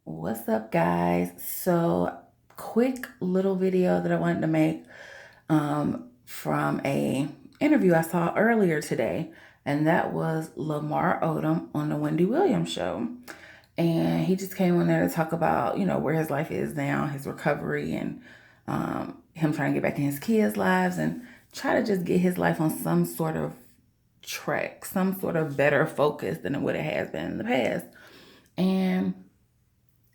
What's up, guys? So, quick little video that I wanted to make from a interview I saw earlier today, and that was Lamar Odom on the Wendy Williams show. And he just came on there to talk about, where his life is now, his recovery, and him trying to get back in his kids' lives and try to just get his life on some sort of track, some sort of better focus than what it has been in the past. And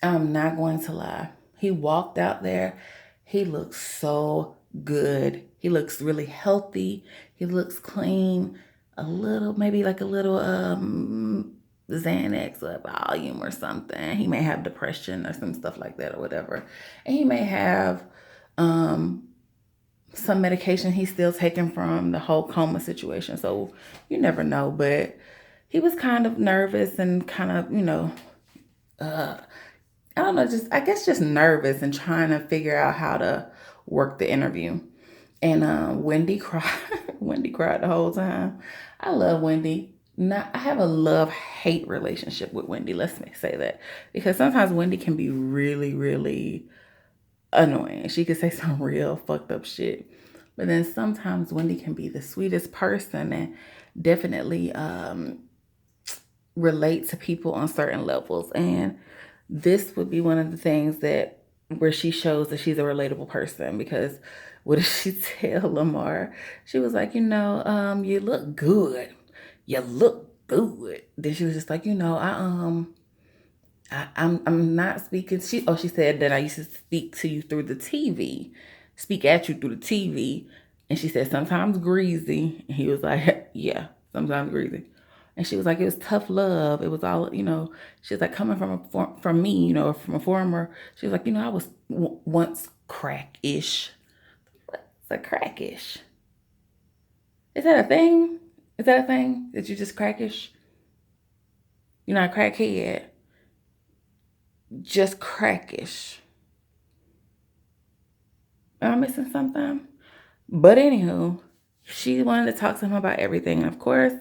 I'm not going to lie. He walked out there. He looks so good. He looks really healthy. He looks clean. Maybe like a little Xanax or volume or something. He may have depression or some stuff like that or whatever. And he may have some medication he's still taking from the whole coma situation. So you never know. But he was kind of nervous and kind of, I don't know, I guess just nervous and trying to figure out how to work the interview. And Wendy cried. Wendy cried the whole time. I love Wendy. I have a love-hate relationship with Wendy. Let's say that. Because sometimes Wendy can be really, really annoying. She could say some real fucked up shit. But then sometimes Wendy can be the sweetest person and definitely relate to people on certain levels. And this would be one of the things where she shows that she's a relatable person, because what did she tell Lamar? She was like, you look good. You look good. Then she was just like, I'm not speaking. She said that I used to speak to you through the TV, speak at you through the TV. And she said, sometimes greasy. And he was like, yeah, sometimes greasy. And she was like, it was tough love. It was all, she was like, coming from me, from a former. She was like, I was once crack-ish. What's a crack-ish? Is that a thing? Is that a thing? That you just crackish? You're not a crackhead. Just crackish. Am I missing something? But anywho, she wanted to talk to him about everything. And of course,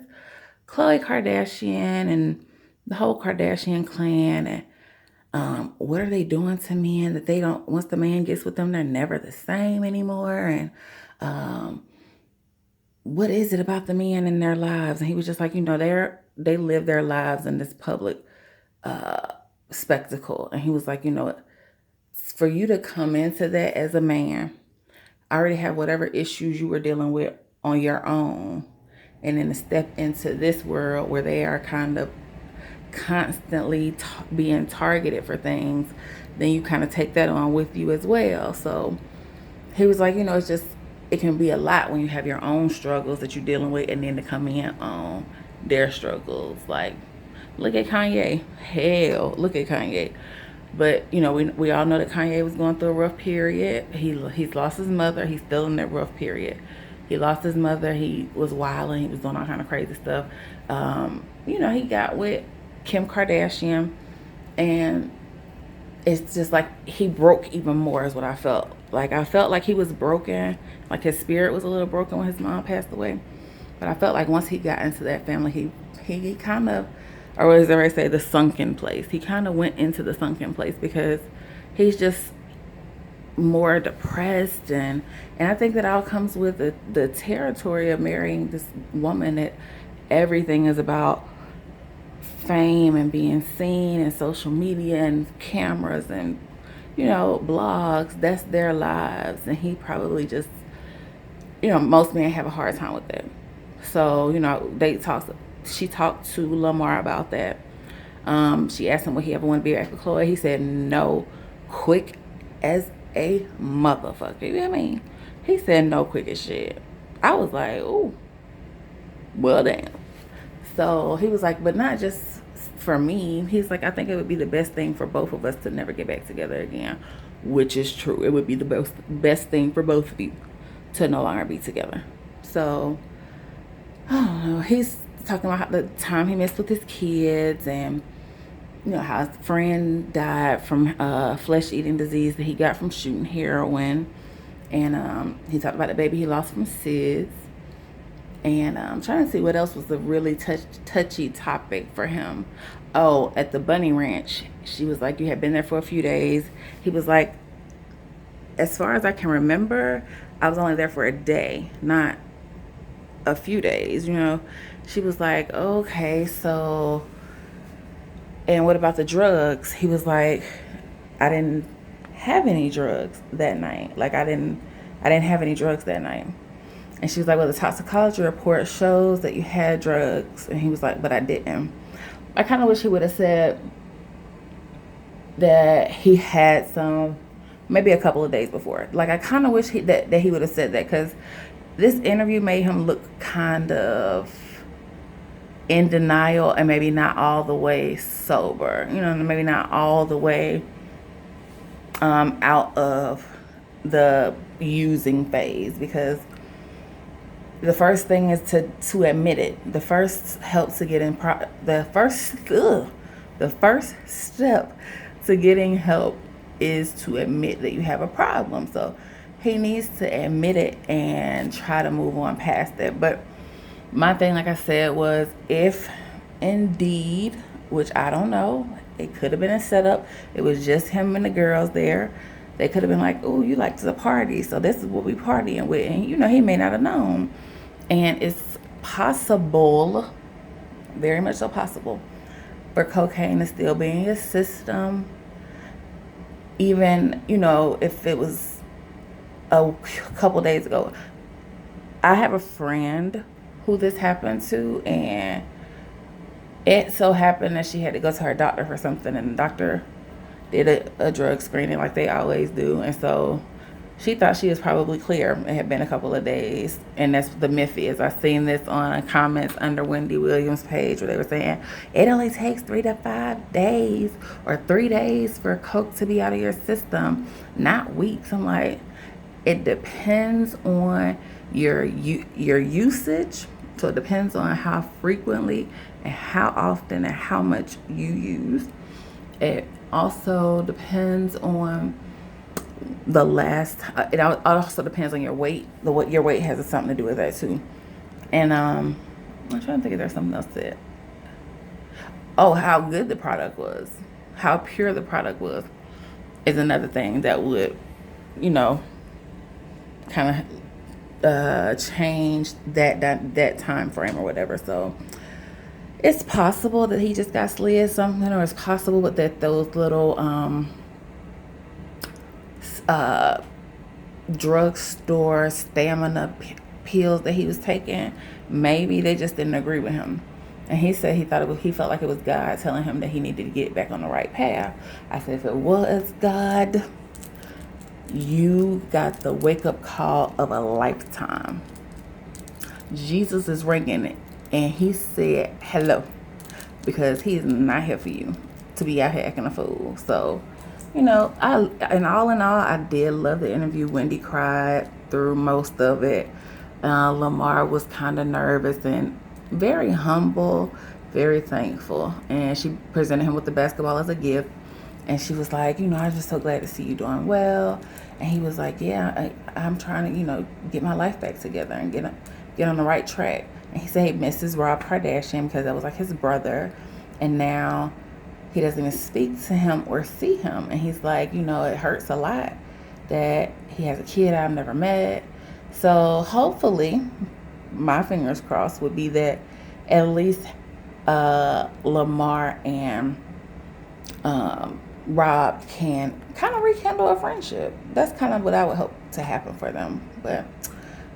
Khloe Kardashian and the whole Kardashian clan, and what are they doing to men that they don't, once the man gets with them, they're never the same anymore. And what is it about the men in their lives? And he was just like, they live their lives in this public spectacle. And he was like, for you to come into that as a man, I already have whatever issues you were dealing with on your own, and then to step into this world where they are kind of constantly being targeted for things, then you kind of take that on with you as well. So he was like, it can be a lot when you have your own struggles that you're dealing with, and then to come in on their struggles. Like, look at Kanye. Hell, look at Kanye. But, we all know that Kanye was going through a rough period. He's lost his mother. He's still in that rough period. He lost his mother. He was wilding. He was doing all kind of crazy stuff. He got with Kim Kardashian. And it's just like he broke even more is what I felt. Like, I felt like he was broken. Like, his spirit was a little broken when his mom passed away. But I felt like once he got into that family, he kind of, or as I say, the sunken place. He kind of went into the sunken place because he's just more depressed, and I think that all comes with the territory of marrying this woman that everything is about fame and being seen and social media and cameras and blogs. That's their lives, and he probably just, most men have a hard time with that. So she talked to Lamar about that. She asked him would he ever want to be back with Khloe. He said no, quick as a motherfucker. You know what I mean? He said no, quick as shit. I was like, ooh, well, damn. So he was like, but not just for me. He's like, I think it would be the best thing for both of us to never get back together again, which is true. It would be the best thing for both of you to no longer be together. So, I don't know. He's talking about the time he missed with his kids, and how his friend died from flesh-eating disease that he got from shooting heroin. And he talked about the baby he lost from SIDS. And I'm trying to see what else was a really touchy topic for him. oh, at the bunny ranch, she was like, you had been there for a few days. He was like, as far as I can remember, I was only there for a day, not a few days, you know. She was like, okay, so, and what about the drugs? He was like, I didn't have any drugs that night. Like I didn't have any drugs that night. And she was like, well, the toxicology report shows that you had drugs. And he was like, but I didn't. I kind of wish he would have said that he had some, maybe a couple of days before. Like I kind of wish that he would have said that, because this interview made him look kind of in denial and maybe not all the way sober. You know, maybe not all the way out of the using phase, because the first thing is to admit it. The first help to get in the first step to getting help is to admit that you have a problem. So he needs to admit it and try to move on past it. But my thing, like I said, was if indeed, which I don't know, it could have been a setup. It was just him and the girls there. They could have been like, oh, you like to party, so this is what we partying with. And, you know, he may not have known. And it's possible, very much so possible, for cocaine to still be in your system. Even, you know, if it was a couple days ago. I have a friend who this happened to, and it so happened that she had to go to her doctor for something, and the doctor did a drug screening like they always do, and so she thought she was probably clear. It had been a couple of days, and that's what the myth is. I seen this on comments under Wendy Williams' page where they were saying it only takes 3 to 5 days or 3 days for coke to be out of your system, not weeks. I'm like, it depends on your usage. So it depends on how frequently and how often and how much you use. It also depends on the last. It also depends on your weight. Your weight has something to do with that too. And I'm trying to think if there's something else that. Oh, how good the product was, how pure the product was, is another thing that would, you know, kind of change that time frame or whatever. So it's possible that he just got slid something, or it's possible that those little drugstore stamina pills that he was taking, maybe they just didn't agree with him. And he said he felt like it was God telling him that he needed to get back on the right path. I said, if it was God, you got the wake-up call of a lifetime. Jesus is ringing it, and he said hello, because he is not here for you to be out here acting a fool. So, you know, in all, I did love the interview. Wendy cried through most of it. Lamar was kind of nervous and very humble, very thankful, and she presented him with the basketball as a gift. And she was like, you know, I'm just so glad to see you doing well. And he was like, yeah, I'm trying to, you know, get my life back together and get on the right track. And he said he misses Rob Kardashian because that was like his brother. And now he doesn't even speak to him or see him. And he's like, you know, it hurts a lot that he has a kid I've never met. So hopefully, my fingers crossed, would be that at least Lamar and Rob can kind of rekindle a friendship. That's kind of what I would hope to happen for them. But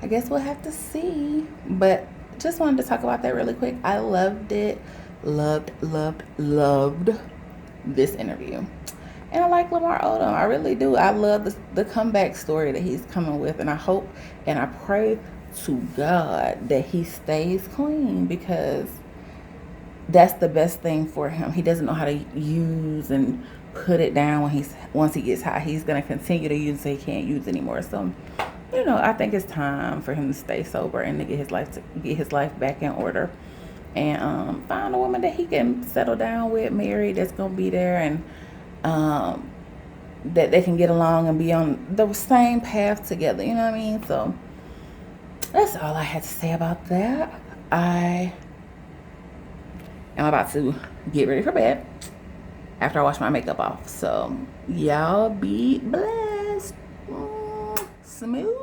I guess we'll have to see. But just wanted to talk about that really quick. I loved it. Loved this interview. And I like Lamar Odom. I really do. I love the comeback story that he's coming with. And I hope and I pray to God that he stays clean, because that's the best thing for him. He doesn't know how to use and put it down once he gets high. He's going to continue to use until he can't use anymore. So, you know, I think it's time for him to stay sober and to get his life back in order, and find a woman that he can settle down with, marry, that's going to be there, and that they can get along and be on the same path together. You know what I mean? So that's all I had to say about that. I I'm about to get ready for bed after I wash my makeup off. So y'all be blessed. Smooches.